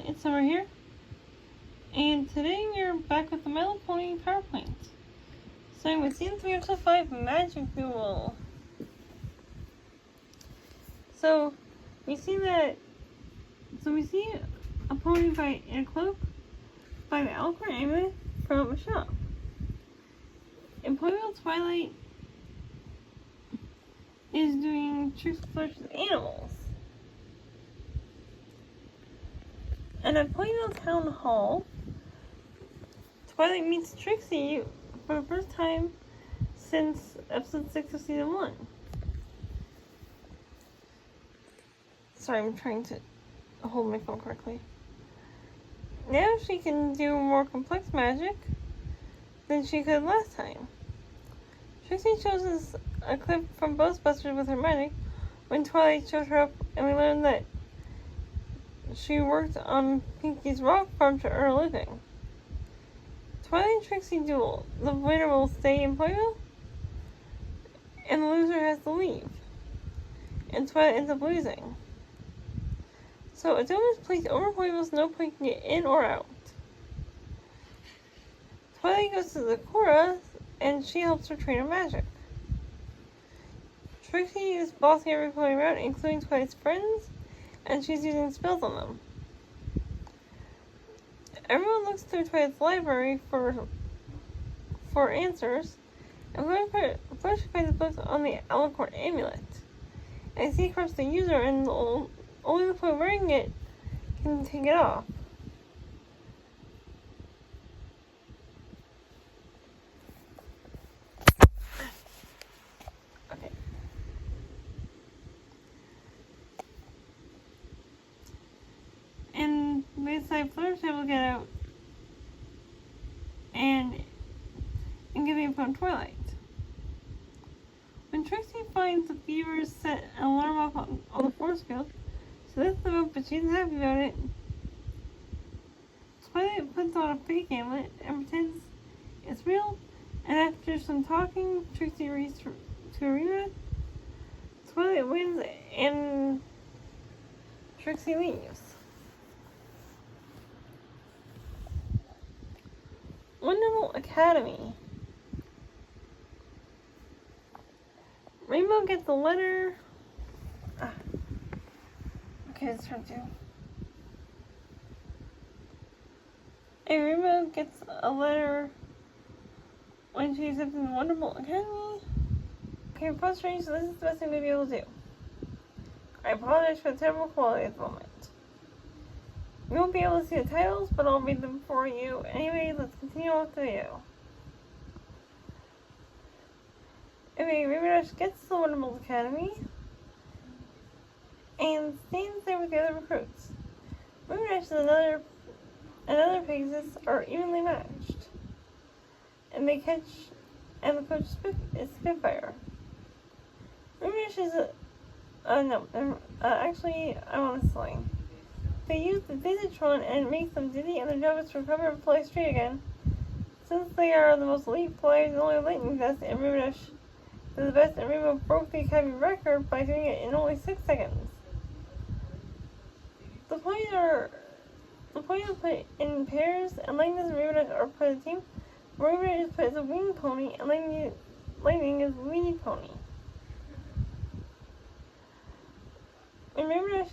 it's Summer here, and today we're back with the My Little Pony Power Plant. Starting with Season 3, Episode 5, Magic Duel. So, we see a pony in a cloak by the Alicorn Amulet from a shop. And Ponyville Twilight is doing tricks with animals. And at Ponyville Town Hall, Twilight meets Trixie for the first time since episode 6 of season 1. Sorry, I'm trying to hold my phone correctly. Now she can do more complex magic than she could last time. Trixie shows us a clip from Ghostbusters with her magic when Twilight showed her up, and we learned that she worked on Pinky's rock farm to earn a living. Twilight and Trixie duel. The winner will stay in Ponyville, and the loser has to leave. And Twilight ends up losing. So a dome is placed over Ponyville so no point can get in or out. Twilight goes to Zecora, and she helps her train her magic. Trixie is bossing every pony around, including Twilight's friends, and she's using spells on them. Everyone looks through Twilight's library for answers, and Flash finds a book on the Alicorn Amulet. And he corrupts the user, and only the pony wearing it can take it off. Okay. And they decide Fluttershy will get out and give me upon Twilight. When Trixie finds the Beavers set an alarm off on the force field, she lifts them up, but she isn't happy about it. Twilight puts on a fake amulet and pretends it's real, and after some talking, Trixie reads to Arena. Twilight wins and Trixie leaves. Wonderful Academy. Rainbow gets a letter. Okay, it's turn 2. And Rainbow gets a letter when she's accepted in the Wonderful Academy. Okay, frustrating, so this is the best I'm going to be able to do. I apologize for the terrible quality at the moment. You won't be able to see the titles, but I'll read them for you. Anyway, let's continue on with the video. Anyway, Rainbow gets to the Wonderful Academy and stands there with the other recruits. Rainbow and another Pegasus are evenly matched, and the coach is Spitfire. Rainbow is actually, I'm on this line. They use the Dizzytron and it makes them dizzy, and their job is to recover and fly straight again. Since they are the most elite flyers in only a lightning test, and Rainbow is the best, and Rainbow broke the Academy record by doing it in only 6 seconds. The ponies are put in pairs, and Lightning and Rainbow are put as a team. Rainbow is put as a winged pony, and Lightning is a lead pony. When Rainbow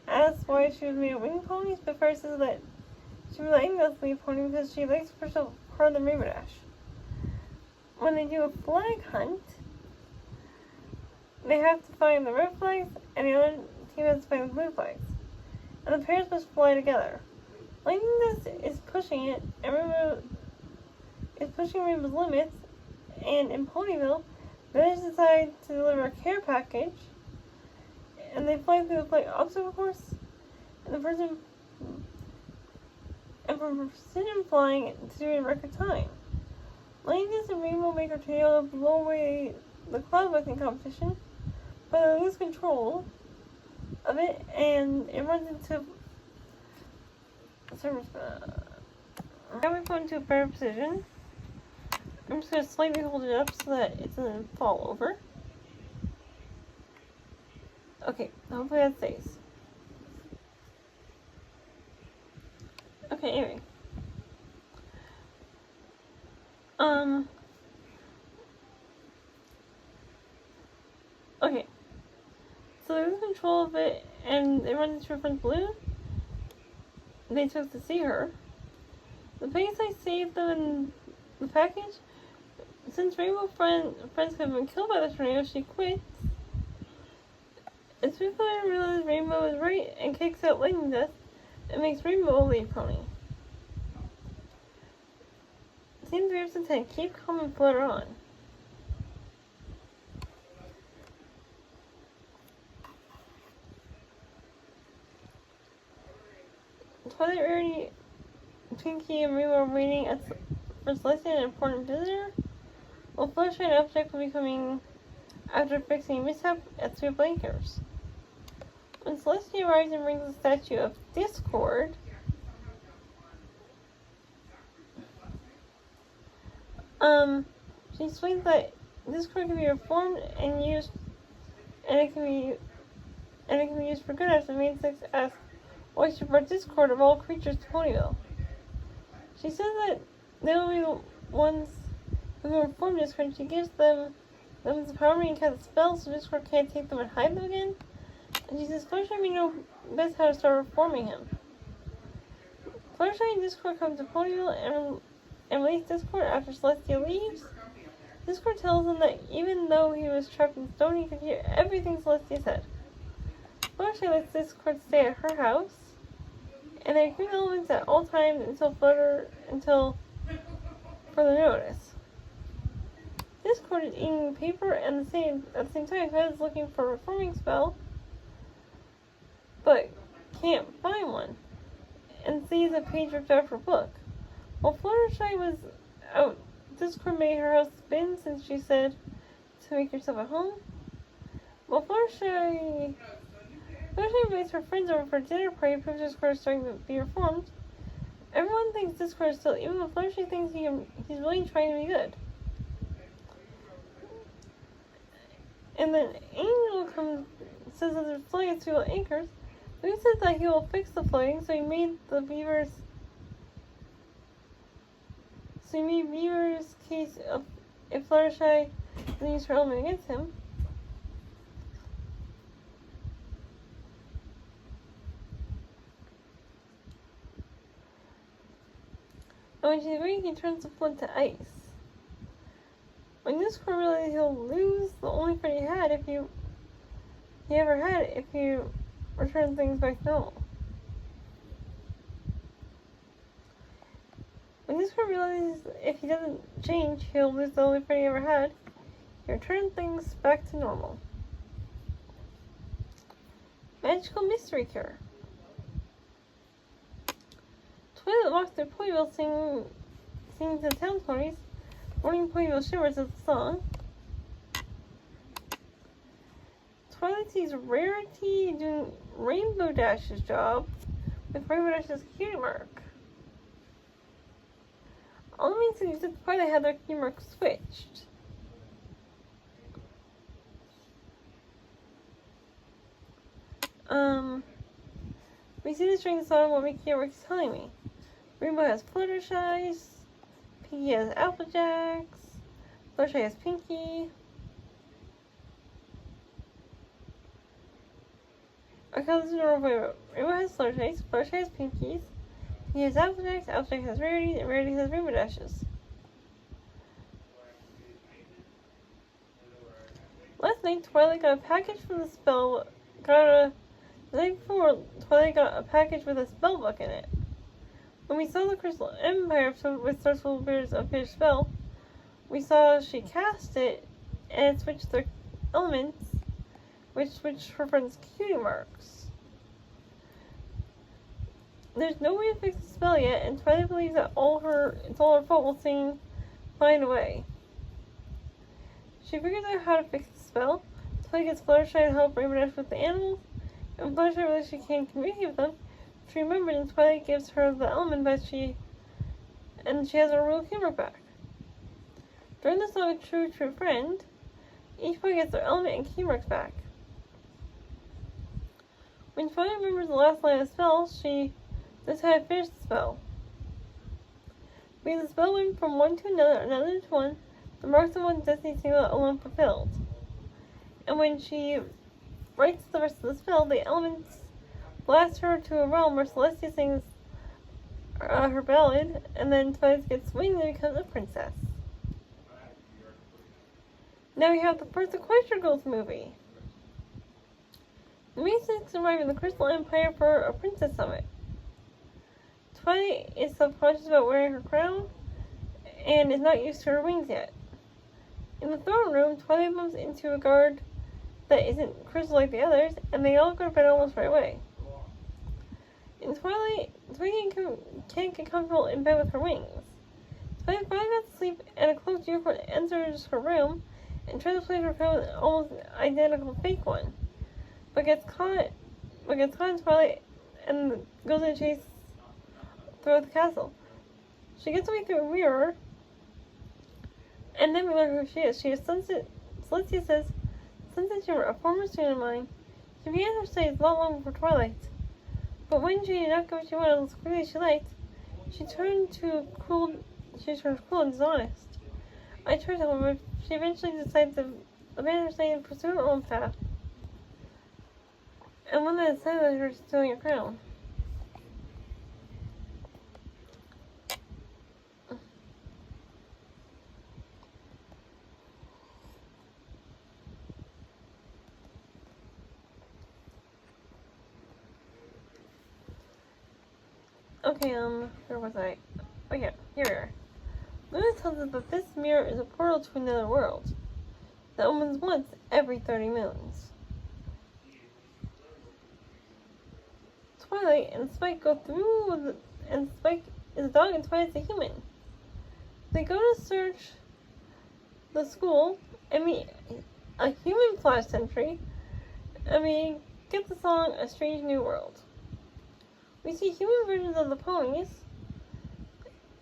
asks why she was made a winged pony, Spitfire says that she was letting us lead pony because she likes to push up harder than Rainbow Dash. When they do a flag hunt, they have to find the red flags, and the other team has to find the blue flags. And the pairs must fly together. Lightning is pushing it, and Rainbow is pushing Rainbow's limits, and in Ponyville, they decide to deliver a care package, and they fly through the flight obstacle course, and for precision flying to do it in record time. Lightning and Rainbow make a tornado blow away the cloud busting competition, but they lose control of it, and it runs into service. Now we go into a better position. I'm just going to slightly hold it up so that it doesn't fall over. Okay, hopefully that stays. Okay, anyway. Okay. So they lose control of it, and they run into her friend's balloon. They took to see her. The Pegasi saved them in the package. Since Rainbow friends have been killed by the tornado, she quits. As people realize Rainbow is right and kicks out Lightning Dust, it makes Rainbow a lead pony. Scene 3 of 10. Keep calm and flutter on. Twilight, Rarity, Pinkie, and Rainbow are waiting for Celestia, an important visitor. While Fluttershy and Applejack will be coming after fixing a mishap at Sweet Blankers. When Celestia arrives and brings the statue of Discord, she explains that Discord can be reformed and used, and it can be used for good, as the main six ask why she brought Discord of all creatures to Ponyville. She says that they will be the ones who can reform Discord, and she gives them the power to cast spells so Discord can't take them and hide them again. And she says Fluttershy may know best how to start reforming him. Fluttershy and Discord come to Ponyville and release Discord after Celestia leaves. Discord tells him that even though he was trapped in stone, he could hear everything Celestia said. Fluttershy lets Discord stay at her house, and they agree elements at all times until further notice. Discord is eating paper and at the same time Fez is looking for a reforming spell, but can't find one, and sees a page ripped out of her book. While Fluttershy was out, Discord made her house spin since she said to make yourself at home. While Fluttershy invites her friends over for a dinner party and proves Discord is starting to be reformed, everyone thinks Discord is still, even though Fluttershy thinks he's really trying to be good. And then Angel says that they're floating at two anchors. Louis says that he will fix the floating, so he made Beaver's case of if Fluttershy can use her element against him. And when she's agreeing, he turns the flood to ice. When Discord realizes he'll lose the only friend he ever had if you return things back to normal. When Discord realizes if he doesn't change, he'll lose the only friend he ever had, he returns things back to normal. Magical Mystery Cure. Twilight walks through Ponyville singing to the town ponies. Morning Ponyville shivers is the song. Twilight sees Rarity doing Rainbow Dash's job with Rainbow Dash's cutie mark. All it means is that Twilight had their cutie mark switched. We see this during the song what Mickey is telling me. Rainbow has Fluttershy's, Pinkie has Applejack's, Fluttershy has Pinkie. Okay, this is normal. Rainbow has Fluttershy's, Fluttershy has Pinkie's, Pinkie has Applejack's, Applejack has Rarity's, and Rarity has Rainbow Dash's. Last night, Twilight got a package from the spell. The night before, Twilight got a package with a spell book in it. When we saw the Crystal Empire with Starful Bears of his spell, we saw she cast it and it switched their elements, which switched her friend's cutie marks. There's no way to fix the spell yet, and Twilight believes that it's all her fault while singing Find a Way. She figures out how to fix the spell. Twilight gets Fluttershy to help Rainbow Dash with the animals, and Fluttershy realizes she can't communicate with them. She remembers, and Twilight gives her the element that she has her real camera back. During the song True Friend, each boy gets their element and key marks back. When Twilight remembers the last line of the spell, she decides how to finish the spell. Because the spell went from one to another to one, the marks of one's destiny seem alone fulfilled. And when she writes the rest of the spell, the elements blast her to a realm where Celestia sings her ballad, and then Twilight gets wings and becomes a princess. Now we have the first Equestria Girls movie. The Masons arrive in the Crystal Empire for a princess summit. Twilight is self-conscious about wearing her crown and is not used to her wings yet. In the throne room, Twilight bumps into a guard that isn't crystal like the others, and they all go to bed almost right away. In Twilight, Twilight can't get comfortable in bed with her wings. Twilight finally got to sleep, and a cloaked unicorn enters her room and tries to place her crown with an almost identical fake one, but gets caught in Twilight and goes in a chase throughout the castle. She gets away through a mirror, and then we learn who she is. She is Sunset. Celestia says, Sunset Shimmer, a former student of mine. She began her studies not long before Twilight. But when she did not get what she wanted as quickly as she liked, she turned cruel and dishonest. I tried, however, she eventually decided to abandon her study and pursue her own path. And one that decided that her stealing her crown. Okay, where was I? Oh yeah, here we are. Luna tells us that this mirror is a portal to another world that opens once every 30 moons. Twilight and Spike go through, and Spike is a dog and Twilight's a human. They go to search the school and meet a human Flash Sentry, and we get the song A Strange New World. We see human versions of the ponies,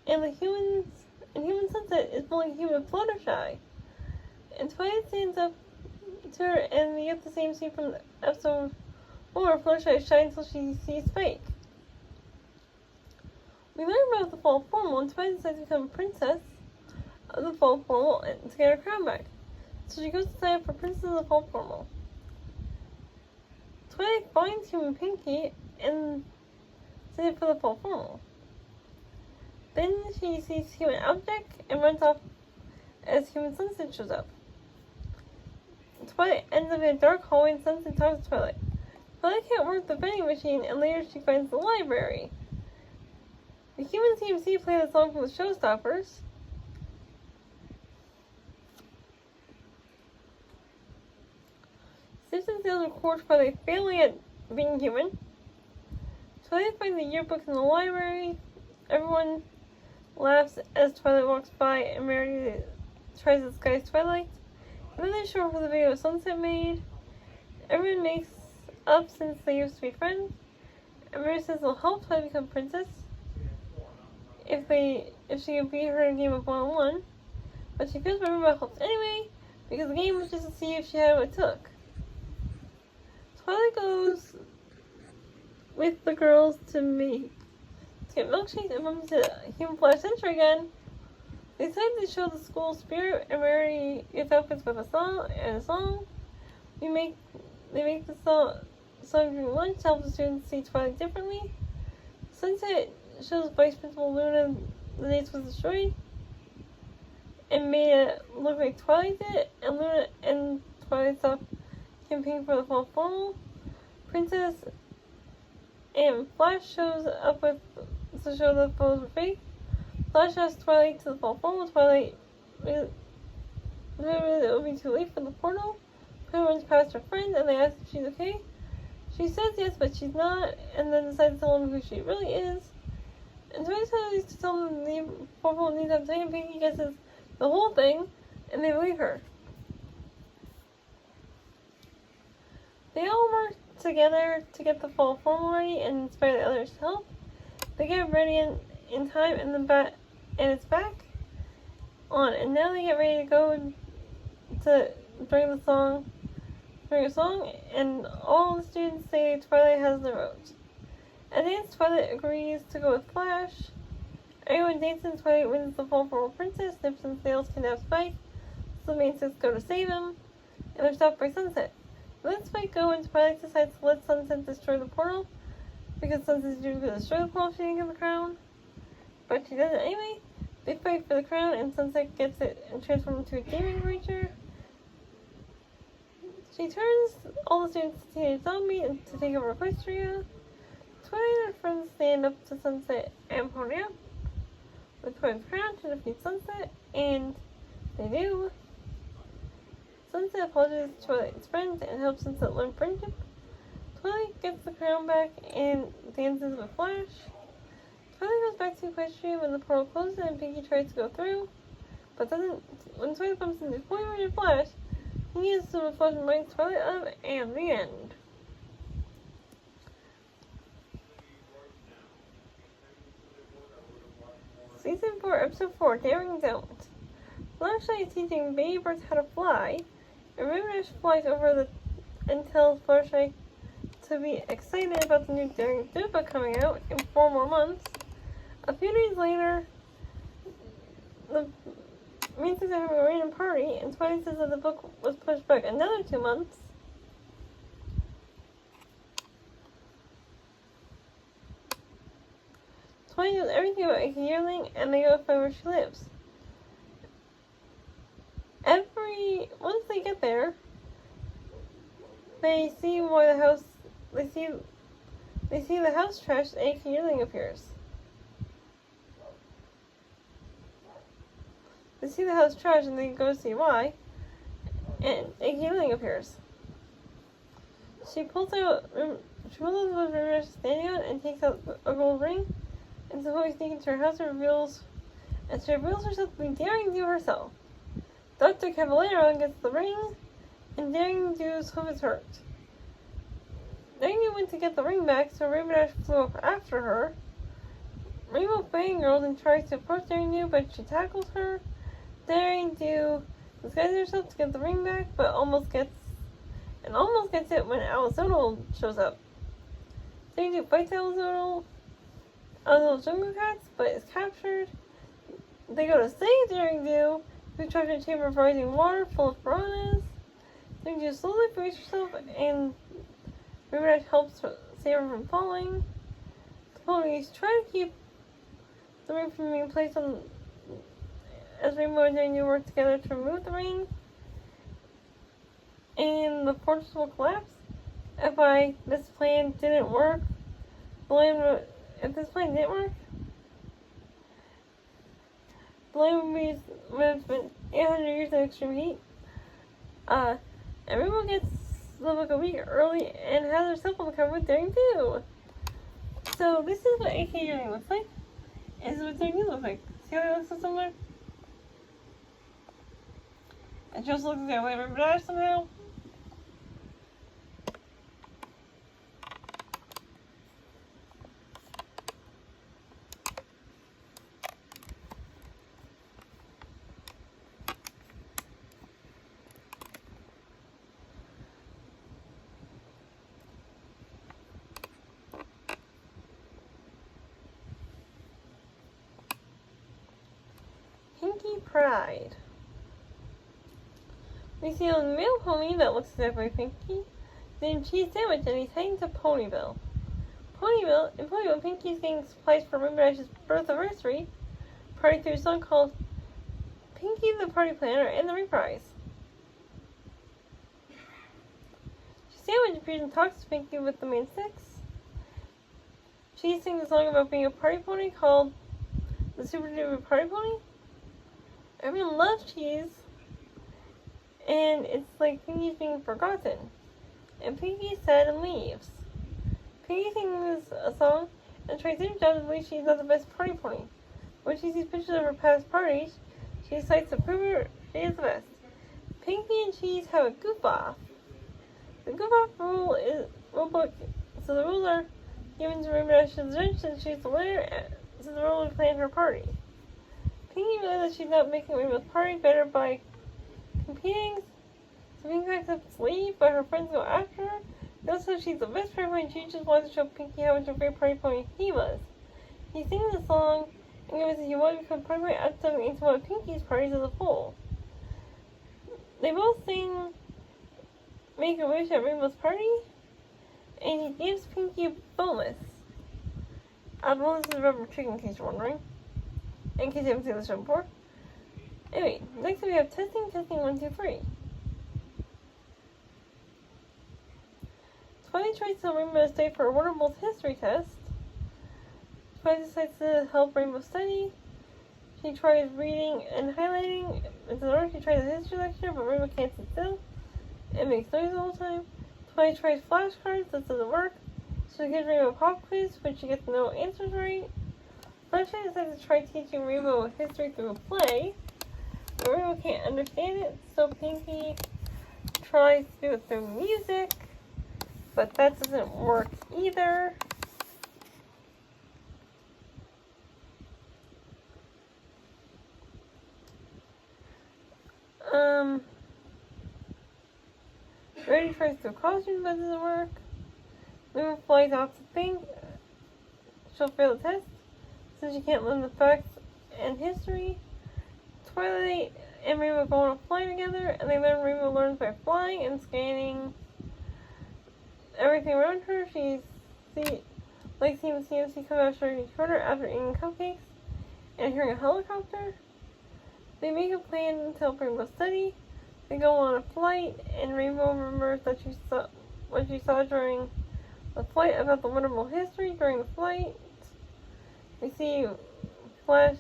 and human Sunset is pulling human Fluttershy. And Twilight stands up to her, and we get the same scene from the episode where Fluttershy shines until she sees Spike. We learn about the Fall Formal, and Twilight decides to become a princess of the Fall Formal and to get her crown back. So she goes to sign up for Princess of the Fall Formal. Twilight finds human Pinkie and signs up for the Fall Formal. Then she sees human Applejack and runs off as human Sunset shows up. Twilight ends up in a dark hallway and Sunset talks to Twilight. Twilight can't work the vending machine, and later she finds the library. The human CMC play the song from the Showstoppers. Simpson sales record Twilight failing at being human. Twilight finds the yearbook in the library. Everyone laughs as Twilight walks by, and Mary tries to disguise Twilight. And then they show her the video Sunset made. Everyone makes up since they used to be friends. And Mary says they'll help Twilight become princess if she can beat her in a game of one-on-one. But she feels Mary helps anyway, because the game was just to see if she had what it took. Twilight goes with the girls to get milkshakes and bumps into Human Flash Sentry again. They decide to show the school spirit, and Mary gets outfits with a song. They make the song during lunch to help the students see Twilight differently. Sunset shows Vice Principal Luna the dates was destroyed and made it look like Twilight did, and Luna and Twilight stopped campaigning for the Fall Formal. Princess and Flash shows up to show the photos were fake. Flash asks Twilight to the Fall Formal. Twilight it will be too late for the portal. Twilight runs past her friend and they ask if she's okay. She says yes, but she's not, and then decides to tell them who she really is. And Twilight tries to tell them the Fall Formal needs to have time. Pinkie guesses the whole thing, and they believe her. They all work together to get the Fall Formal ready and inspire the others to help. They get ready in time, and it's back on. And now they get ready to go to bring a song, and all the students say Twilight has the vote. At the end, Twilight agrees to go with Flash. Everyone dances. Twilight wins the fall for Old Princess. Snips and Snails kidnap Spike. So the main six go to save him, and they're stopped by Sunset. They let Spike go, and Twilight decides to let Sunset destroy the portal, because Sunset's due to destroy the portal if she didn't get the crown. But she does it anyway. They fight for the crown, and Sunset gets it and transforms into a gaming creature. She turns all the students to Teenage Zombie and to take over Equestria. Twilight and her friends stand up to Sunset and Pony Up with Twilight's crown to defeat Sunset, and they do. Sunset apologizes to Twilight's friends and helps Sunset learn friendship. Twilight gets the crown back and dances with Flash. Twilight goes back to Equestria when the portal closes and Pinkie tries to go through, but doesn't. When Twilight bumps into Spoiler and Flash, he uses the Flash and bites Twilight up, and the end. Season 4, Episode 4, Daring Don't. Flashlight is teaching Baby Birds how to fly, and Rainbow Dash flies over and tells Flashlight to be excited about the new Daring Do book coming out in 4 more months. A few days later, the main six are having a random party, and Twilight says that the book was pushed back another 2 months. Twilight knows everything about Ike Yearling, and they go to find where she lives. Once they get there, they see why the house. They see the house trash, and Ike Yearling appears. They see the house trash, and they go see why, and Ike Yearling appears. She pulls out what Rainbow is standing on and takes out a gold ring. And so Chloe sneaks into her house and she reveals herself to be Daring Do herself. Dr. Caballero gets the ring, and Daring Do's hoof is hurt. Daring Do went to get the ring back, so Rainbow Dash flew up after her. Rainbow fangirls and tries to approach Daring Do, but she tackles her. Daring Do disguises herself to get the ring back, but almost gets it when Alizonal shows up. Daring Do fights Alizonal Jungle Cats, but is captured. They go to save Daring Do, who's trapped in a chamber of rising water full of piranhas. Daring Do slowly frees herself, and Rainbow Dash helps save her from falling. The police try to keep the ring from being placed on, as Rainbow and Daring Do work together to remove the ring. And the fortress will collapse if this plan didn't work. If this plan didn't work, the land would have spent 800 years of extreme heat. Everyone gets the book a week early and has herself on the cover with Daring Do. So this is what Ike Yearling looks like. This is what Daring Do looks like. See how it looks so similar? It just looks like I remember that somehow. Pinkie Pride. We see a male pony that looks exactly like Pinkie, named Cheese Sandwich, and he's heading to Ponyville. In Ponyville, Pinkie's getting supplies for Rainbow Dash's birth anniversary party through a song called Pinkie the Party Planner and the Reprise. Cheese Sandwich appears and talks to Pinkie with the main six. Cheese sings a song about being a party pony called the Super Duper Party Pony. Everyone loves Cheese, and it's like Pinkie's being forgotten. And Pinkie's sad and leaves. Pinkie sings a song and tries to job to believe she's not the best party pony. When she sees pictures of her past parties, she decides to prove her she is the best. Pinkie and Cheese have a goof off. The goof off rule book, so the rules are given to Rainbow Dash's judge since she's the winner, so the rule would plan her party. Pinkie realizes that she's not making Rainbow's party better by competing, so Pinkie accepts to leave, but her friends go after her. They also know she's the best party pony, and she just wants to show Pinkie how much of a great party pony he was. He sings the song, and gives he wanted to become part of stepping into one of Pinky's parties as a fool. They both sing Make a Wish at Rainbow's party, and he gives Pinky a bonus. A bonus is a rubber chicken, in case you're wondering. In case you haven't seen the show before. Anyway, next we have testing 1, 2, 3. Twilight tries to tell Rainbow to stay for a Waterbolt history test. Twilight decides to help Rainbow study. She tries reading and highlighting. She tries a history lecture, but Rainbow can't sit still. It makes noise the whole time. Twilight tries flashcards, that doesn't work. So she gives Rainbow a pop quiz, but she gets no answers right. Flashlight decides to try teaching Rainbow history through a play, but Rainbow can't understand it, so Pinky tries to do it through music, but that doesn't work either. Rarity tries to costume, but it doesn't work. Rainbow flies off to think she'll fail the test, since she can't learn the facts and history. Twilight and Rainbow go on a flight together, and they learn Rainbow learns by flying and scanning everything around her. She likes seeing the CMC come out shorter after eating cupcakes and hearing a helicopter. They make a plan to help Rainbow study. They go on a flight, and Rainbow remembers that what she saw during the flight about the wonderful history during the flight. We see flashback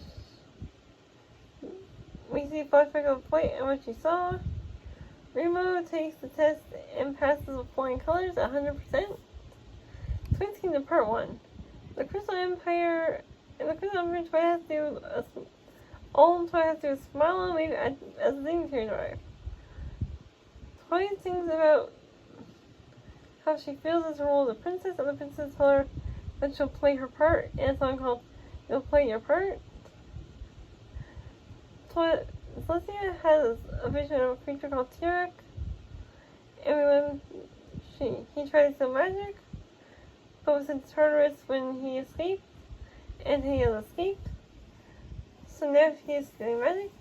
of the flight and what she saw. Rainbow takes the test and passes with flying colors 100%. Twins Kingdom Part 1. The Crystal Empire. In the Crystal Empire, Twilight has to do Twilight has to do is smile and wave as the dignitary drive. Twilight sings about how she feels as a role as a princess, and the princess tells her that she'll play her part in a song called You'll Play Your Part. Celestia has a vision of a creature called Tirek, and he tried to steal magic, but was sent to Tartarus when he escaped, and he has escaped. So now he is stealing magic,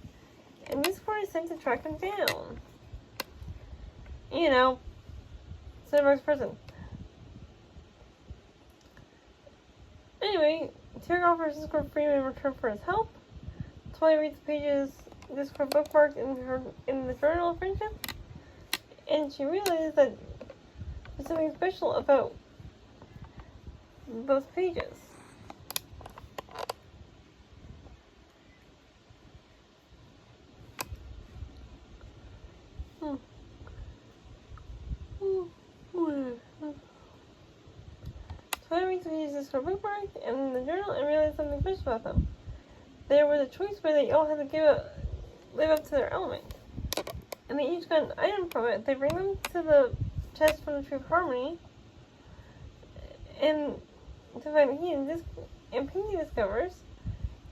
and Discord is sent to track him down. You know, Cinnabar's prison. Anyway, Tirek offers Discord freedom in return for his help. Twilight reads the pages Discord bookmarked in the Journal of Friendship, and she realizes that there's something special about those pages. Twilight reads the pages Discord bookmarked in the journal and realizes something special about them. There was a choice where they all had to live up to their element. And they each got an item from it. They bring them to the chest from the Tree of Harmony. And to find and Pinky discovers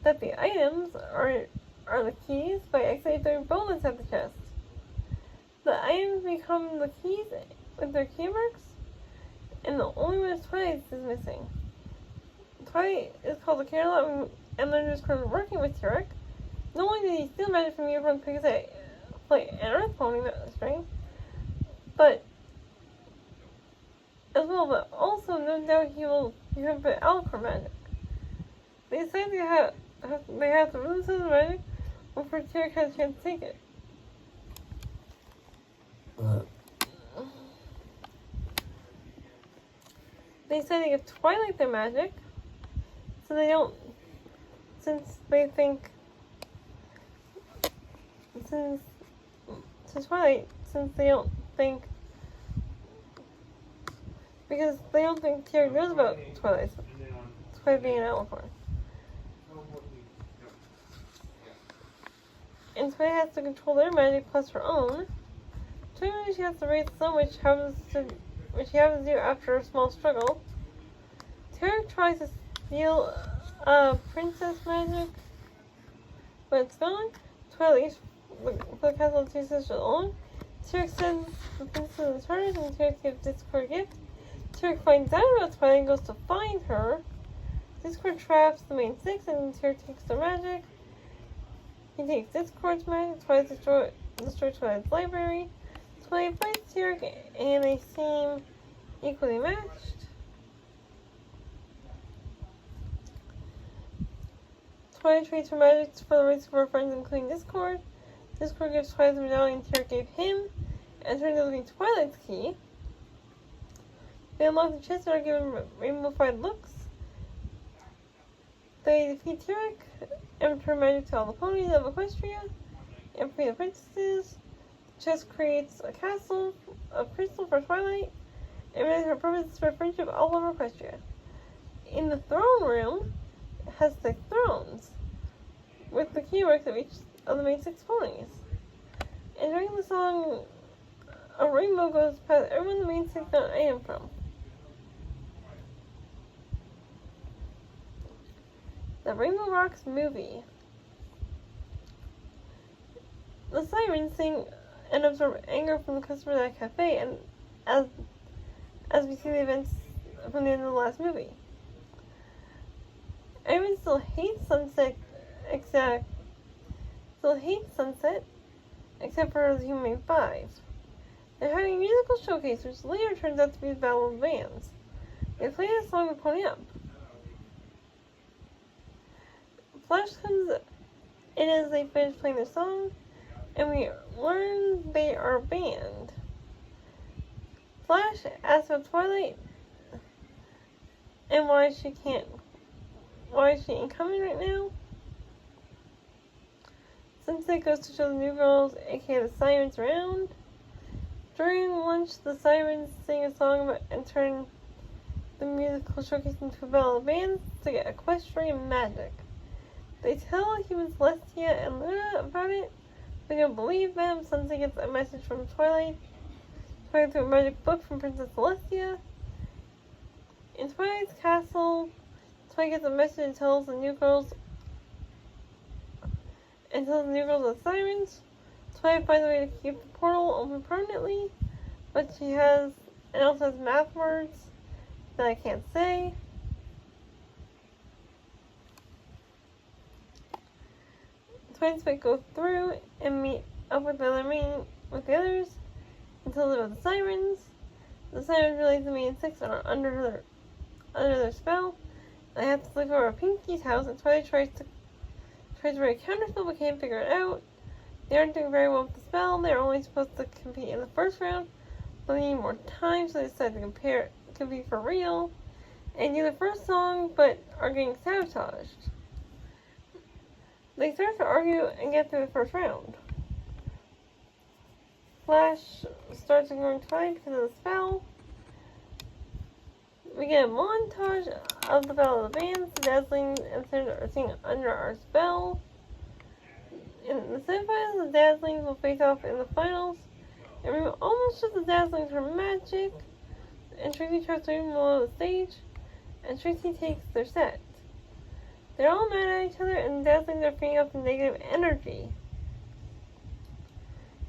that the items are the keys by accidentally throwing bullets at the chest. The items become the keys with their key marks, and the only one is Twilight's is missing. Twilight is called the Carolot, and they're just working with Tirek. Not only did he steal magic from you from Pixie, like an Earth Pony string, but also no doubt he will become Alcor magic. They decide they have to release the magic before Tirek has a chance to take it. They say they give Twilight their magic, since they don't think because they don't think Tirek knows about Twilight being an Alicorn. And Twilight has to control their magic plus her own. She has to raise the sun, which she happens to do after a small struggle. Tirek tries to steal princess magic, but it's gone. Twilight leaves the castle of two sisters alone. Tirek sends the princess in the TARDIS, and Tirek gives Discord a gift. Tirek finds out about Twilight and goes to find her. Discord traps the main six, and Tyr takes their magic. He takes Discord's magic. Twilight destroys Twilight's library. Twilight fights Tyr, and they seem equally matched. Twilight trades her magic for the rest of her friends, including Discord. Discord gives Twilight the medallion Tyr gave him, and turns out to be Twilight's key. They unlock the chest and are given rainbow-fied looks. They defeat Tyrek and return magic to all the ponies of Equestria and free the princesses. The chest creates a castle of crystal for Twilight, and realizes her purpose is to spread friendship all over Equestria. In the throne room, it has 6 thrones, with the keywords of each of the main 6 ponies. And during the song, a rainbow goes past everyone the main 6 throne I am from. The Rainbow Rocks movie. The sirens sing and absorb anger from the customers at a cafe, and as we see the events from the end of the last movie. Everyone still hates Sunset, except for the Human 5. They're having a musical showcase, which later turns out to be the Battle of the Bands. They play the song to Pony Up. Flash comes in as they finish playing their song, and we learn they are banned. Flash asks about Twilight and why she ain't coming right now. Sunset goes to show the new girls, aka the sirens, around. During lunch, the sirens sing a song about and turn the musical showcase into a battle of bands to get equestrian magic. They tell human Celestia and Luna about it. They don't believe them. Sunset gets a message from Twilight. Twilight through a magic book from Princess Celestia. In Twilight's castle, Twilight gets a message and tells the new girls of sirens. Twilight finds a way to keep the portal open permanently, but she also has math words that I can't say. Twilight might go through and meet up with the others and tell them about the sirens. The sirens realize the main 6 are under their spell. They have to sleep over at Pinky's house, and Twilight tries to write a counterspell but can't figure it out. They aren't doing very well with the spell. They're only supposed to compete in the first round, but they need more time, so they decide to compete for real and do the first song, but are getting sabotaged. They start to argue and get through the first round. Flash starts ignoring Twilight because of the spell. We get a montage of the Battle of the Bands. The Dazzlings and Cinder are sitting under our spell. In the semifinals, the Dazzlings will face off in the finals. And we almost took the Dazzlings for magic. And Tracy tries to move below the stage. And Tracy takes their set. They're all mad at each other, and the Dazzlings are feeding off the negative energy.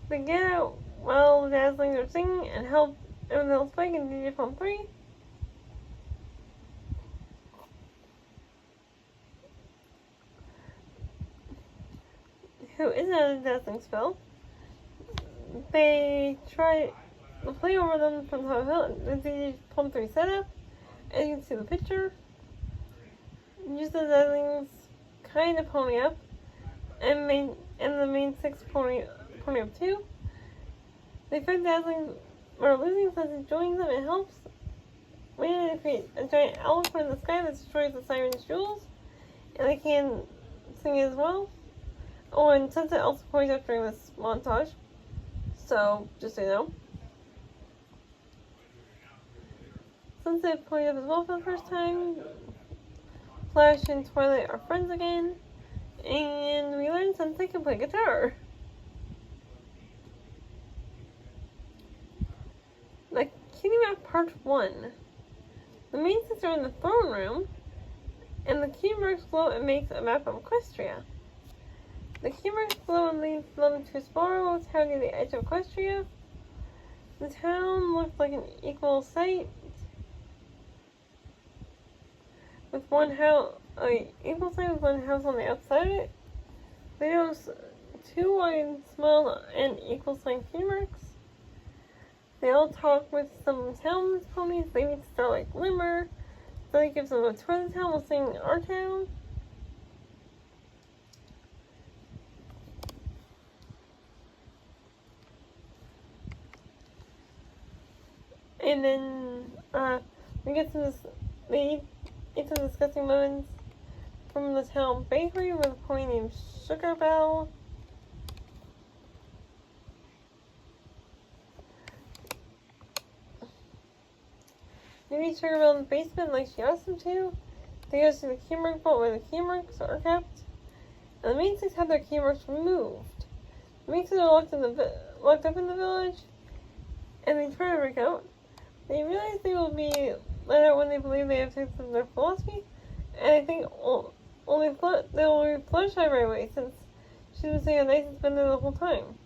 They get out while the Dazzlings are singing and help Spike and DJ Palm 3. Who isn't a Dazzling spell. They try to play over them from the top of the hill. The DJ Palm 3 setup, and you can see the picture. Use the Dazzlings kind of pony up, and the main 6 pony up too. They fight Dazzlings are losing, so it joins them and helps. They create a giant elephant in the sky that destroys the sirens' jewels, and they can sing as well. Oh, and Sunset also points up during this montage, so just so you know. Sunset pointed up as well for the first time. Flash and Twilight are friends again, and we learn Sunset can play guitar. The Cutie Map Part 1. The main 6 are in the throne room, and the cube marks glow and makes a map of Equestria. The cube marks glow and leads them to Sporo town near the edge of Equestria. The town looks like an equal site, with one house, equal sign with one house on the outside of it. They notice two wide, small, and equal sign key marks. They all talk with some town ponies. They meet Starlight Glimmer. Starlight gives them a tour of the town while singing Our Town. And then we get some disgusting moments from the town bakery with a pony named Sugar Belle. They meet Sugar Belle in the basement like she asked them to. They go to the key mark vault where the key marks are kept. And the main six have their key marks removed. The main six are locked up in the village, and they try to break out. They realize they will be let out when they believe they have tasted their philosophy, and I think they will be Fluttershy right away, since she's been saying how nice it's been there the whole time.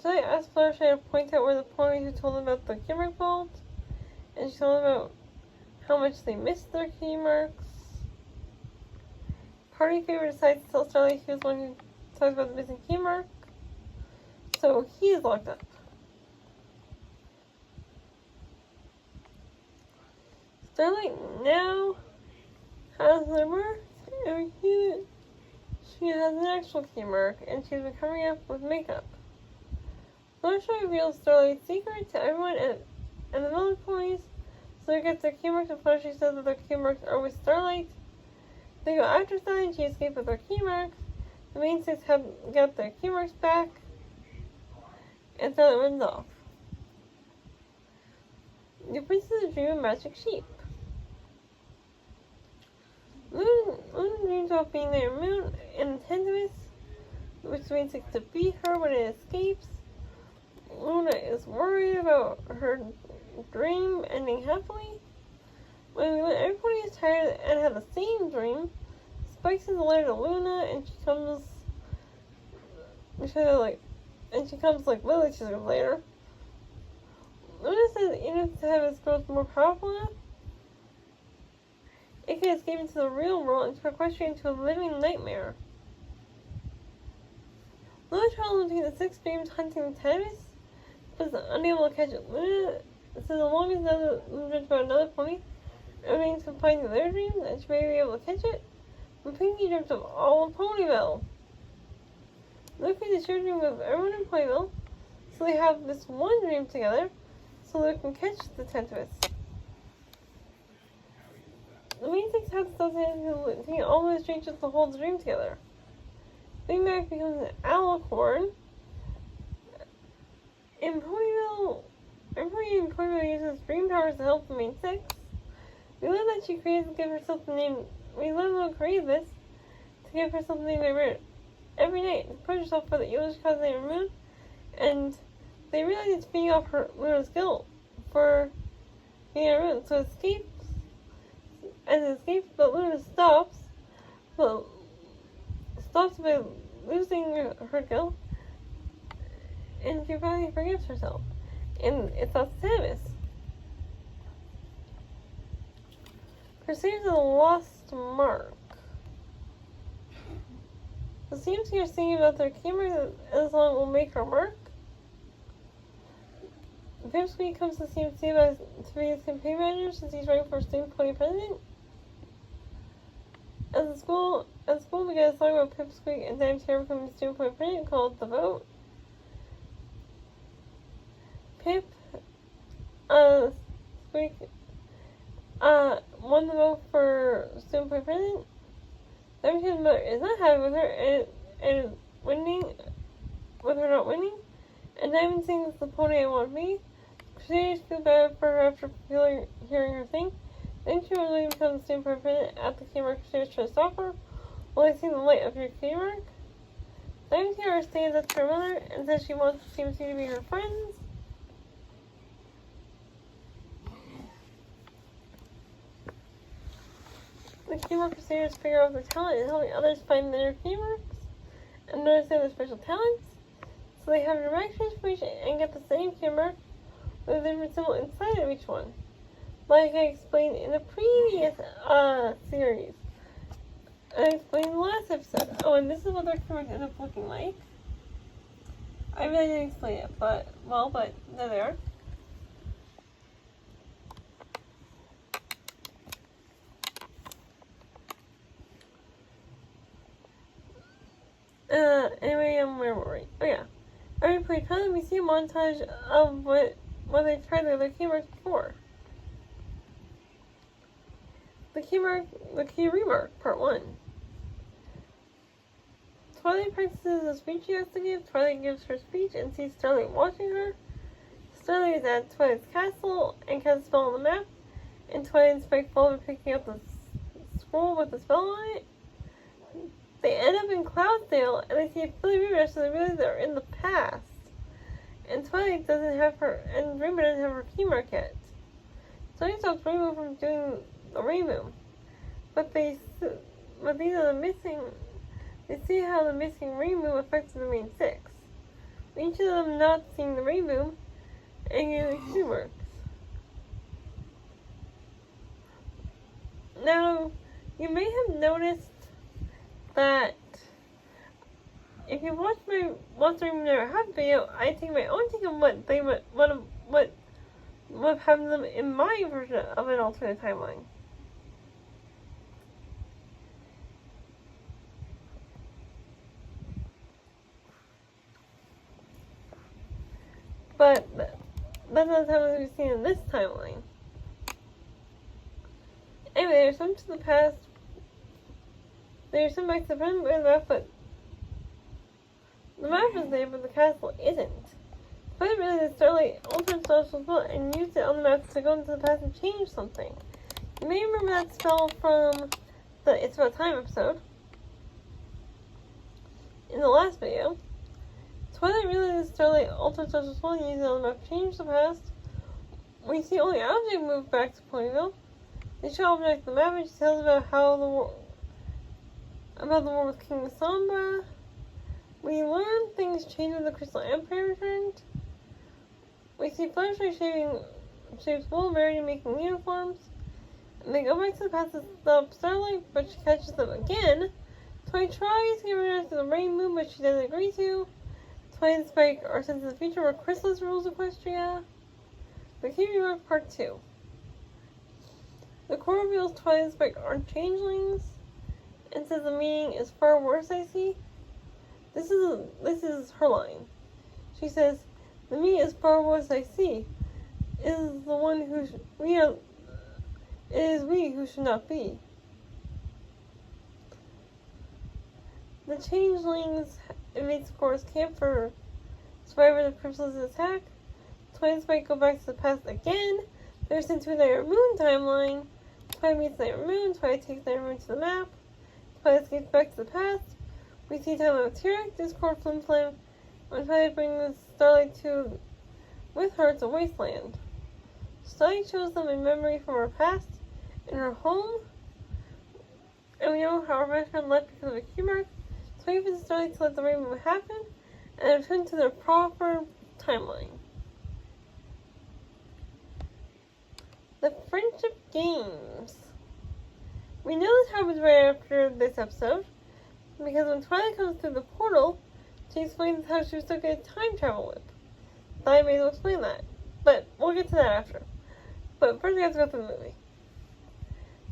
So I asked Fluttershy to point out where the pony who told them about the key mark vault, and she told them about how much they missed their key marks. Party Favor decides to tell Starlight he was the one who talks about the missing key mark, so he is locked up. Starlight now has their mark, and she has an actual key mark, and she's been covering up with makeup. Fluttershy reveals Starlight's secret to everyone and the village ponies, so they get their key marks, and Fluttershy says that their key marks are with Starlight. They go after Starlight, and she escapes with their key marks. The main six have got their key marks back, and Starlight runs off. The Princess dream of Magic Sheep. Luna dreams about being near Moon and Tenduis, which means it to beat her when it escapes. Luna is worried about her dream ending happily. When everybody is tired and have the same dream, Spike sends a letter to Luna, and she comes literally 2 seconds later. Luna says even to have his growth more powerful now, it can escape into the real world and sequester into a living nightmare. Luna travels between the 6 dreams hunting Tenduis, but is unable to catch it. Luna says as long as Luna dreams about another pony, everything's confined to their dreams, and she may be able to catch it. When Pinkie dreams of all of Ponyville. Luffy is shared dream of everyone in Ponyville, so they have this one dream together, so they can catch the Tenduis. The main six have to take all those dreams just to hold the dream together. Big Mac becomes an alicorn. In Ponyville, everybody in Ponyville uses dream powers to help the main six. We learn that she created to give herself the name. We learn how to create this to give herself the name they wrote every night to push herself for the English cause they removed, and they realize it's feeding off her Luna's guilt for being removed. So escapes, but Luna stops by losing her guilt, and she finally forgives herself. And it's not Samus. Crusaders of the Lost Mark. The CMC are thinking about their camera as long as will make her mark. Pipsqueak comes to CMC to be his campaign manager since he's running for student pony president. As the school began a song about Pipsqueak and Diamond Terror becoming student pony president called The Vote. Squeak won the vote for student pony president. Diamond's mother is not happy with her and not winning. And Diamond sings The Pony I Want to Be. Crusaders feel bad for her after hearing her sing. Then she really becomes student pony president at the Kmart. Crusaders try to stop her while they see the light of your Kmart. Diamond Tiara stands up to her mother and says she wants CMC to be her friends. The Kmart Crusaders figure out their talent and helping others find their Kmarts and notice their special talents. So they have direct transformation and get the same Kmart with a different symbol inside of each one. like I explained in the previous series. I explained in the last episode. Oh, and this is what their cameras end up looking like. I really didn't explain it, but they're there. Anyway, where were we? Oh yeah. Every playtime we see a montage of what they tried the other keymarks before. The key remark, part 1. Twilight practices a speech she has to give. Twilight gives her speech and sees Starlight watching her. Starlight is at Twilight's castle and casts a spell on the map, and Twilight and Spike fall over picking up the scroll with the spell on it. They end up in Cloudsdale, and they see a Billy Reader, so they realize they're in the past. And Twilight doesn't have her, and Rainbow doesn't have her key mark yet. Twilight stops Rainbow from doing the rainbow, but these are the missing. They see how the missing rainbow affects the main 6. Each of them not seeing the rainbow, and getting the key marks. Now, you may have noticed that if you watch my Lost Dream Never Happened video, I take my own take on what happened to them in my version of an alternate timeline. But that's not the timeline we've seen in this timeline. Anyway, there's some to the past. There's some back to the present with the map, but the map is there, but the castle isn't. But it really did Starlight altered social spell and used it on the map to go into the past and change something. You may remember that spell from the It's About Time episode. In the last video, Twilight realizes Starlight altered social spell and used it on the map to change the past. We see only object move back to Ponyville. They show object the map and she tells about how the war with King Sombra. We learn things changed when the Crystal Empire returned. We see Fluttershy shapes Will Verity making uniforms. And they go back to the past to stop Starlight, but she catches them again. Twilight tries to get rid of the Rain Moon, but she doesn't agree to. Twilight and Spike are sent to the future where Chrysalis rules Equestria. The Key Remark Part 2. The core reveals Twilight and Spike aren't changelings, and says the meaning is far worse, I see. This is her line. She says, "The me is far worse, I see. Is the one who it is we who should not be." The changelings invade Cora's camp for survivors of Chrysalis' attack. Twilight and Spike go back to the past again. They're sent to a Nightmare Moon timeline. Twilight meets Nightmare Moon. Twilight takes Nightmare Moon to the map. Twilight escapes back to the past. We see time of Tyrek, Discord, Flim Flam, when Twilight brings Starlight with her to Wasteland. Starlight shows them a memory from her past in her home, and we know how her best friend left because of a key mark. So we even Starlight to let the rainbow happen, and return to their proper timeline. The Friendship Games. We know this happens right after this episode, because when Twilight comes through the portal, she explains how she was stuck in a time travel loop. Thought I may as well explain that, but we'll get to that after. But first we have to go through the movie.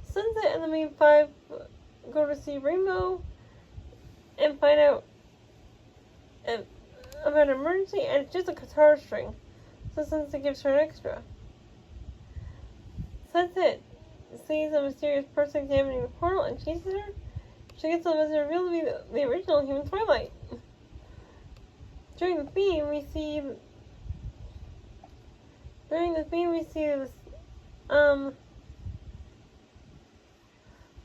Sunset and the main 5 go to see Rainbow and find out about an emergency, and it's just a guitar string, so Sunset gives her an extra. Sunset sees a mysterious person examining the portal and chases her. She gets the visit revealed to be the original human Twilight. During the theme, we see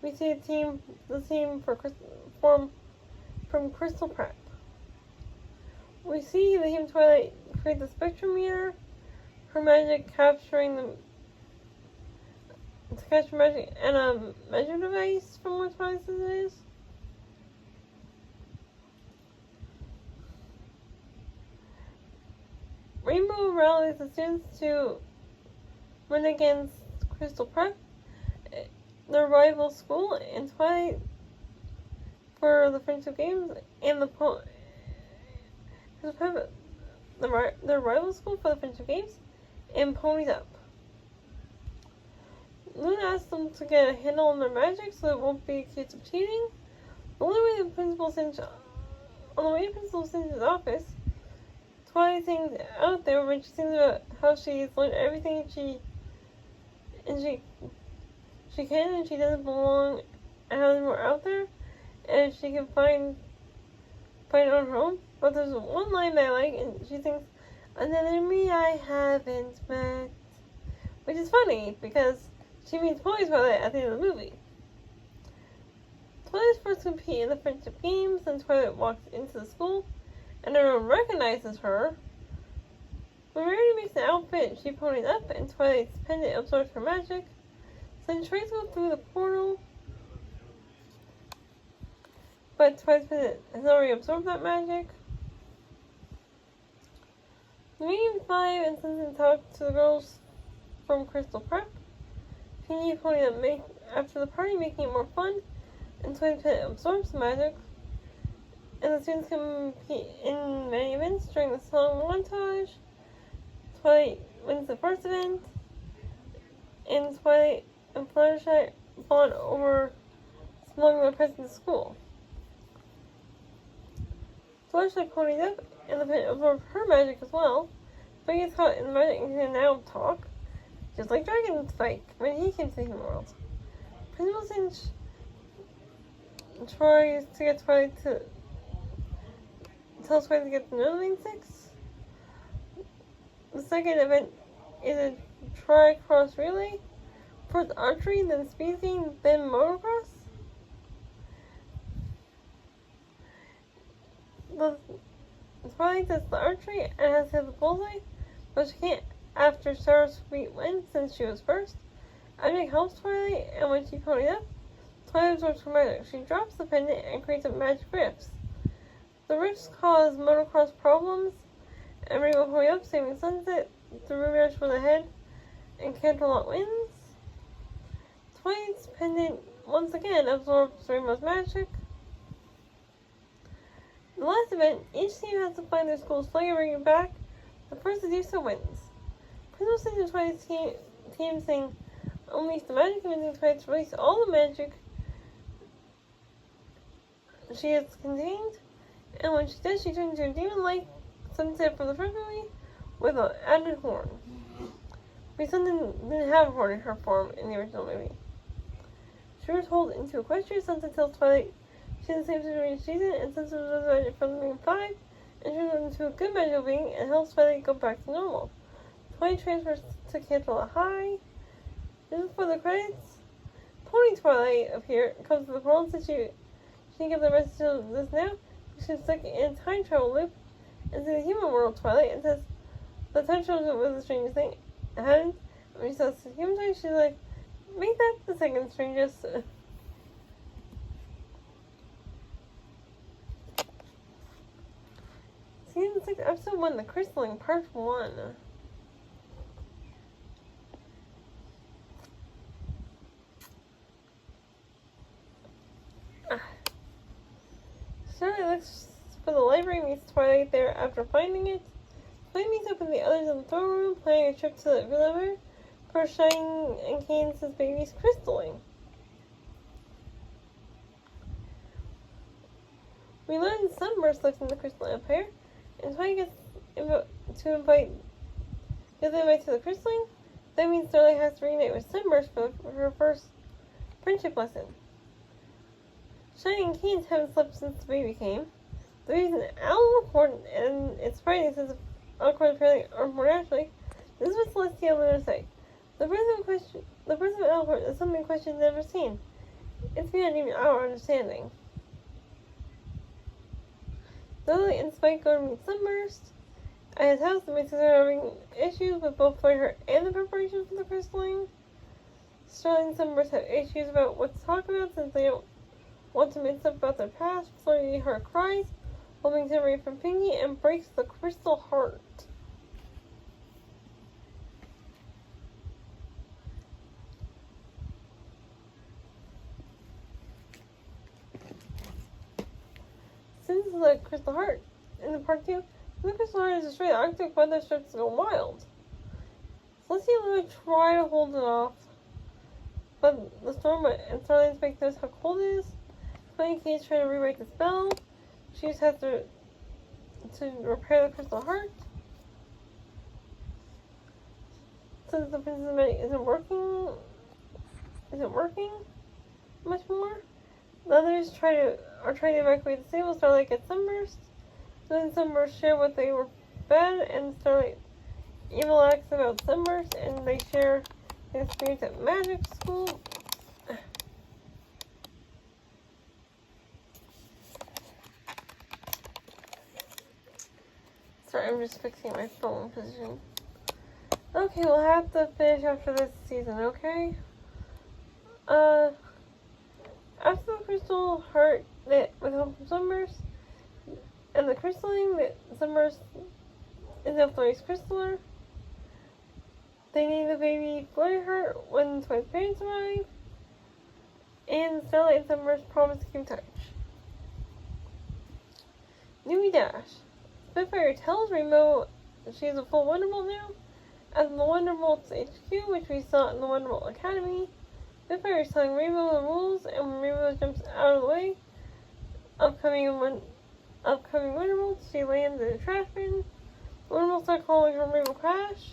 the team from Crystal Prep. We see the human Twilight create the spectrometer, her magic capturing to capture magic, and a measure device from what Twilight says it is. Rainbow rallies the students to run against Crystal Prep, their rival school, and Twilight for the Friendship Games, and their rival school for the Friendship Games, and Ponies Up. Luna asked them to get a handle on their magic so it won't be accused of cheating. On the way to Principal Finch's office, Twilight sings out there when she sings about how she's learned everything she can, and she doesn't belong anymore out there, and she can find it on her own. But there's one line that I like, and she sings, "Another me I haven't met," which is funny because she meets Ponies about it at the end of the movie. Twilight's first compete in the Friendship Games, and Twilight walks into the school, and everyone recognizes her. When Rarity makes an outfit, she ponies up, and Twilight's pendant absorbs her magic. So she tries to go through the portal, but Twilight's pendant has already absorbed that magic. The meeting 5 and Sunset talk to the girls from Crystal Prep. Pinkie ponies up after the party, making it more fun, and Twilight's pendant absorbs the magic. And the students compete in many events during the song montage. Twilight wins the first event, and Twilight and Fluttershy bond over smuggling their presents to school. Fluttershy ponies up, and the pendant absorbs her magic as well, but gets caught in the magic and can now talk, just like Dragonspike when he came to the human world. Principal Finch tries to get Twilight to tell Twilight to get the Nothing Six. The second event is a tri-cross relay. First archery, then speed skating, then motocross. Twilight does the archery and has hit the bullseye, but she can't after Sarah's Sweet wins since she was first. Magic helps Twilight, and when she ponies up, Twilight absorbs her magic. She drops the pendant and creates a magic rifts. The rifts cause motocross problems, and Rainbow pony up, saving Sunset. The Ruby Rush was ahead, and Canterlot wins. Twilight's pendant once again absorbs Rainbow's magic. In the last event, each team has to find their school's flag and bring it back. The first to do so wins. Principal Finch and Twilight's team sing Unleash the Magic, convincing Twilight to release all the magic she has contained. And when she does, she turns into a demon like Sunset from the first movie with an added horn. But Sunset didn't have a horn in her form in the original movie. She was told into Equestria. Sunset tells Twilight she's the same situation she's in, and Sunset was resurrected from the being 5, and turns into a good magical being and helps Twilight go back to normal. Twilight transfers to Canterlot High. Just before the credits, Pony Twilight comes to the world and says she gives the message to this now. She's stuck in a time travel loop into the human world, Twilight, and says the time travel was the strangest thing. And when she says human time, she's like, make that the second strangest. Season 6, Episode 1, The Crystalling, Part 1. Charlotte looks for the library, meets Twilight there after finding it. Twilight meets up with the others in the throne room, planning a trip to the river for Shine and Cadence's baby's crystalling. We learn Sunburst lives in the Crystal Empire, and Twilight gets to invite to the crystalling. That means Starlight has to reunite with Sunburst for her first friendship lesson. Shiny and Cadence haven't slept since the baby came. The baby's an Alicorn, and it's frightening since Alicorn apparently are more naturally. This was Celestia Lunar sight. The birth of Alicorn is something question's never seen. It's beyond even our understanding. Lily and Spike go to meet Sunburst at his house. The Mixes are having issues with both her and the preparation for the crystalling. Starlight and Sunburst have issues about what to talk about since they don't want to make stuff about their past. Flirty Heart cries, hoping to away from Pinkie, and breaks the crystal heart. is the Crystal Heart. In the part 2, the Crystal Heart is destroyed. The Arctic weather starts to go wild. Celestia and Luna try to hold it off, but the storm and Starlight and Spike knows how cold it is. Spike keeps trying to rewrite the spell. She just has to repair the Crystal Heart. Since the Princess Magic isn't working much more, the others are trying to evacuate the stable. Starlight gets Sunburst. Then Sunburst share what they were fed, and Starlight evil acts about Sunburst, and they share their experience at magic school. Sorry, I'm just fixing my phone position. Okay, we'll have to finish after this season, okay? After the Crystal Heart that with help from Sunburst and the crystalling that Sunburst is now Flurry's Crystaller. They name the baby Flurry Heart when Spike's parents arrive. And Starlight and Sunburst promise to keep in touch. Newbie Dash. Spitfire tells Rainbow she is a full Wonderbolt now. At the Wonderbolt's HQ, which we saw in the Wonderbolt Academy, Spitfire is telling Rainbow the rules, and when Rainbow jumps out of the way, upcoming Wonderbolt, she lands in a trash bin. Wonderbolt start calling her Rainbow Crash.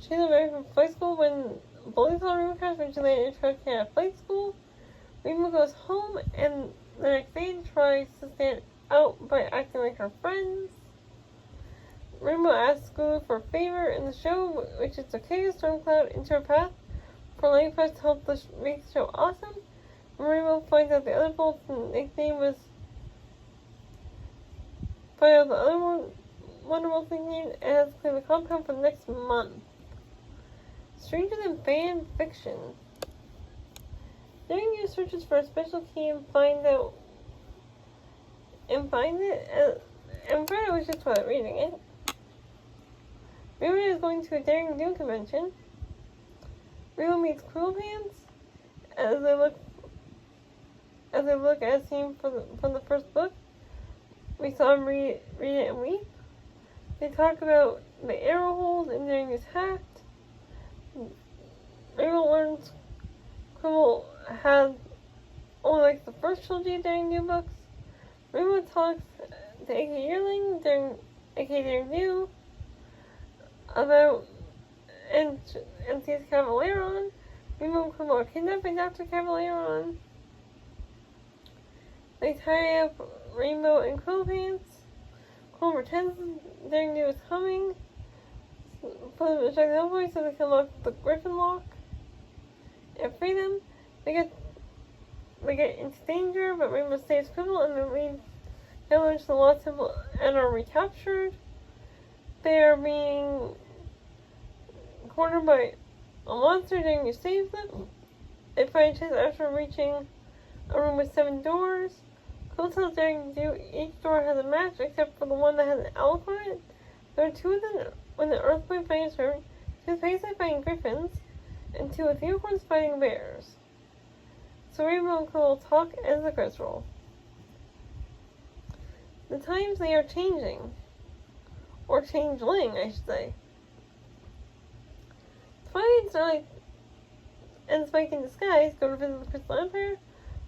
She's away from flight school when Bully saw Rainbow Crash when she landed in a trash can at flight school. Rainbow goes home, and the next day tries to stand out by acting like her friends. Rainbow asks Scooby for a favor in the show, which is to kick a storm cloud into her path for Lightning to help make the show awesome. And Rainbow finds out the other Bolt's nickname was Wonderbolt's nickname and has to clean the compound for the next month. Stranger Than fan fiction. During your searches for a special key and find it, and Friday was just while reading it. Rainbow is going to a Daring Do convention. Rainbow meets Cool Pants as they look at a scene from the first book. We saw him read it and weep. They talk about the arrow hold and Daring Do's hat. Rainbow learns Quibble had only likes the first trilogy of Daring Do books. Rainbow talks to A.K. Yearling, A.K. Daring Do, about and sees Cavaleron. Rainbow and Quibble are kidnapped by Dr. Cavaleron. They tie up Rainbow and Quibble Pants. Quibble pretends Daring Do is coming. Put them in a shotgun voice so they can lock the Griffin lock and free them. They get into danger, but Rainbow saves Quibble and they lead Cavaleron to the Lost Temple and are recaptured. They are being cornered by a monster. Daring Do saves them. They find a chase after reaching a room with 7 doors. Quibble tells Daring Do each door has a match except for the one that has an owl on it. There are 2 of them when the Earth Boy finds her, 2 Spacemen fighting griffins, and 2 with unicorns fighting bears. So Rainbow and Quibble talk as the credits roll. The times they are changing. Or changeling, I should say. Twilight, Starlight, and Spike in disguise go to visit the Crystal Empire.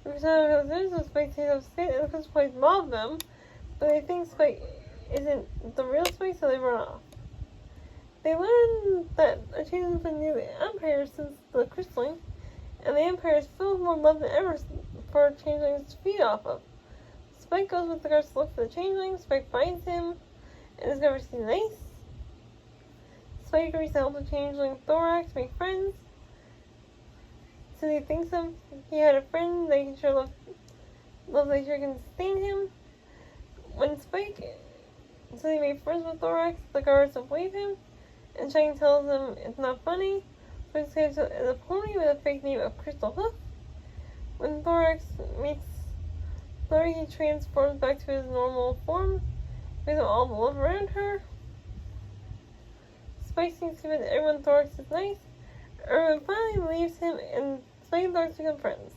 The Crystal Empire goes in, so Spike takes off state, and the Crystal Boys mob them, but they think Spike isn't the real Spike, so they run off. They learn that a change has been near the Empire since the crystalling, and the Empire is filled with more love than ever for changelings to feed off of. Spike goes with the guards to look for the changeling. Spike finds him and discovers he's nice. Spike agrees to help the changeling Thorax make friends. Since he thinks he had a friend, they can show love they sure can sustain him. When Spike says he made friends with Thorax, the guards avoid him, and Shine tells him it's not funny. Spike escapes as a pony with a fake name of Crystal Hoof. When Thorax meets Flurry, he transforms back to his normal form, with all the love around her. Spike seems to convince everyone Thorax is nice. Erwin finally leaves him, and Spike and Thorax become friends.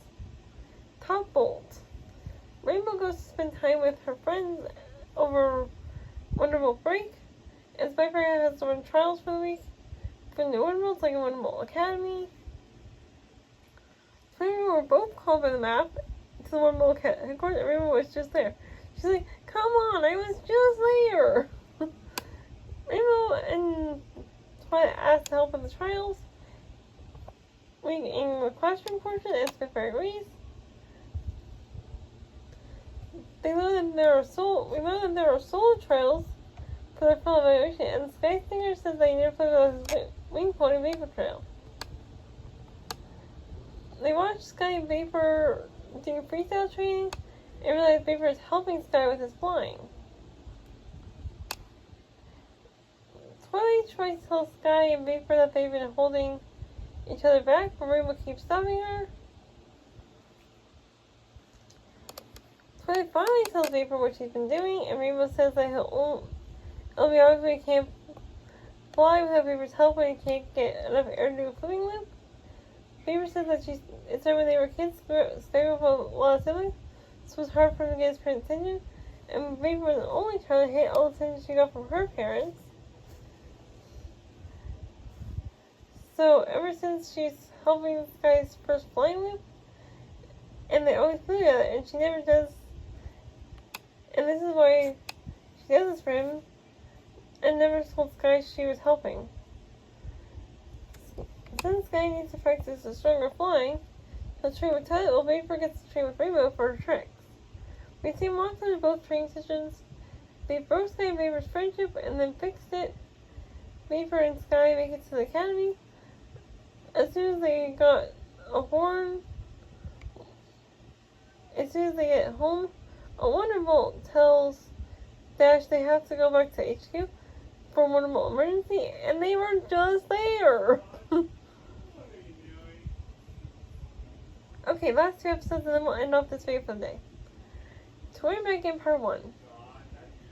Top Bolt. Rainbow Rainbow goes to spend time with her friends over Wonderbolt break, and Spyfire has to run trials for the week for new Wonderbolts like a Wonderbolt Academy. Rainbow were both called by the map to the Wonderbolt headquarters, and Rainbow was just there. She's like, come on, I was just there! Rainbow and Twilight asked to help with the trials. In the classroom portion, and Spitfire agrees. We know that there are solo trials for their full evaluation, and Sky Stinger says that he never played with his wing pony Vapor Trail. They watch Sky and Vapor do freestyle training and realize Vapor is helping Sky with his flying. Twilight tries to tell Sky and Vapor that they've been holding each other back, but Rainbow keeps stopping her. Twilight finally tells Vapor what she's been doing, and Rainbow says that it'll be obvious he can't fly without Vapor's help when he can't get enough air to do a flipping loop. Vapor says that it's when they were kids, Sky grew up with a lot of siblings, so it was hard for him to get his parents' attention, and Vapor was the only child to hate all the attention she got from her parents. So ever since she's helping Sky's first flying loop, and they always flew together, and she never does, and this is why she does this for him, and never told Sky she was helping. Since Sky needs to practice a stronger flying, he'll train with Twilight while Vapor gets to train with Rainbow for her tricks. We see monsters of both training sessions. They broke Sky and Vapor's friendship and then fixed it. Vapor and Sky make it to the academy. As soon as they got a horn, as soon as they get home, a Wonderbolt tells Dash they have to go back to HQ for a Wonderbolt emergency, and they were just there! Okay, last 2 episodes and then we'll end off this video for the day. Toy Back in part 1.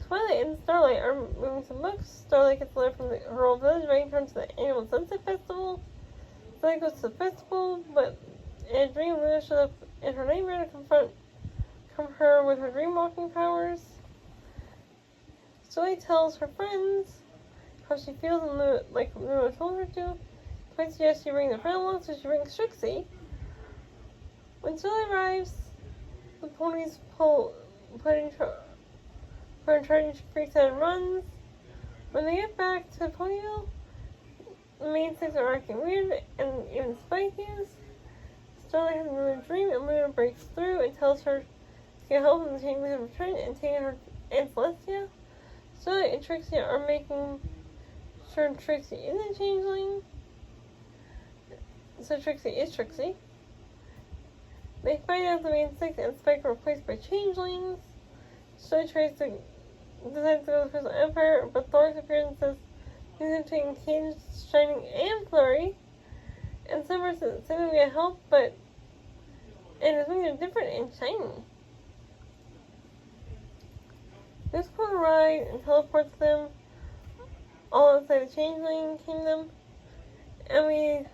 Twilight and Starlight are moving some books. Starlight gets a letter from her old village ready for to the annual Sunset Festival. Starlight goes to the festival, but in a dream, Luna shows up in her nightmare to confront her with her dream walking powers. Starlight tells her friends how she feels and like Luna told her to. Twilight suggests she bring the friend along, so she brings Trixie. When Starlight arrives, the ponies put in charge, freaks out and runs. When they get back to Ponyville, the main six are acting weird, and even Spike is. Starlight has another dream, and Luna breaks through and tells her to get help in the Changeling of Return and taking her and Celestia. Starlight and Trixie are making sure Trixie isn't Changeling. So Trixie is Trixie. They find out the main six and Spike are replaced by Changelings. Starlight decides to go to the Crystal Empire, but Thorax appears and says he's taking Cage, Shining, and Flurry. And Silver says they get help, but his wings are different and shiny. This cool ride and teleports them all outside the Changeling Kingdom, and we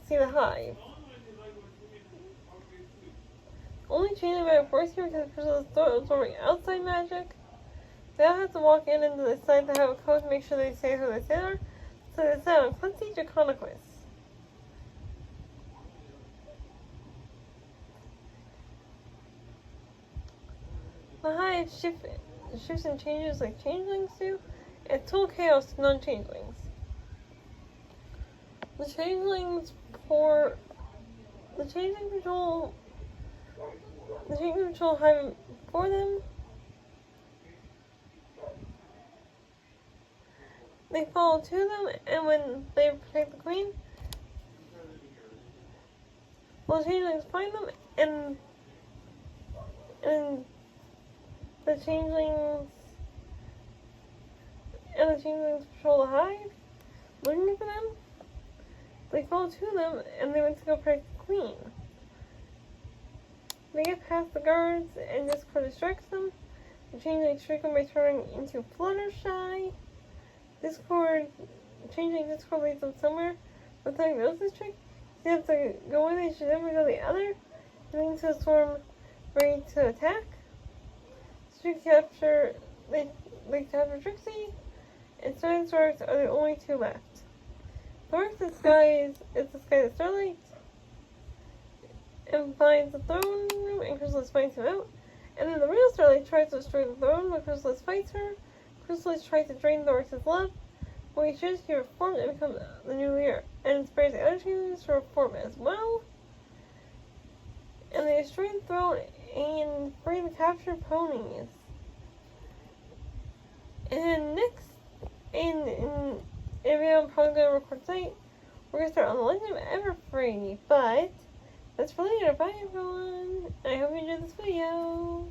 see the Hive. Only Changeling might force here because Crystal is absorbing outside magic. They all have to walk in and decide to have a code to make sure they say who they say are. So they decide on Quincy Draconequus. The Hive shifts and changes like changelings do, and total chaos to non-changelings. The changelings control Hive for them. They follow to them, and when they protect the queen, the changelings find them, and the changelings patrol the Hive, looking for them. They follow to them, and they went to go protect the queen. They get past the guards, and Discord distracts them. The changelings trick them by turning into Fluttershy. Changing Discord leads them somewhere, but Tony knows this trick. They have to go in, they should never go the other, leading to a storm ready to attack. they capture Trixie, and Starlight are the only two left. Thor's disguise is disguised as Starlight, and finds the throne room, and Chrysalis finds him out. And then the real Starlight tries to destroy the throne, but Chrysalis fights her. Chrysalis tries to drain Thor's love, but he chooses to reform and become the new leader, and inspires the other teams to reform as well. And they destroy the throne and free the captured ponies. And next, in video I'm probably going to record tonight, we're going to start on the Legend of Everfree, but that's for later. Bye everyone, I hope you enjoyed this video.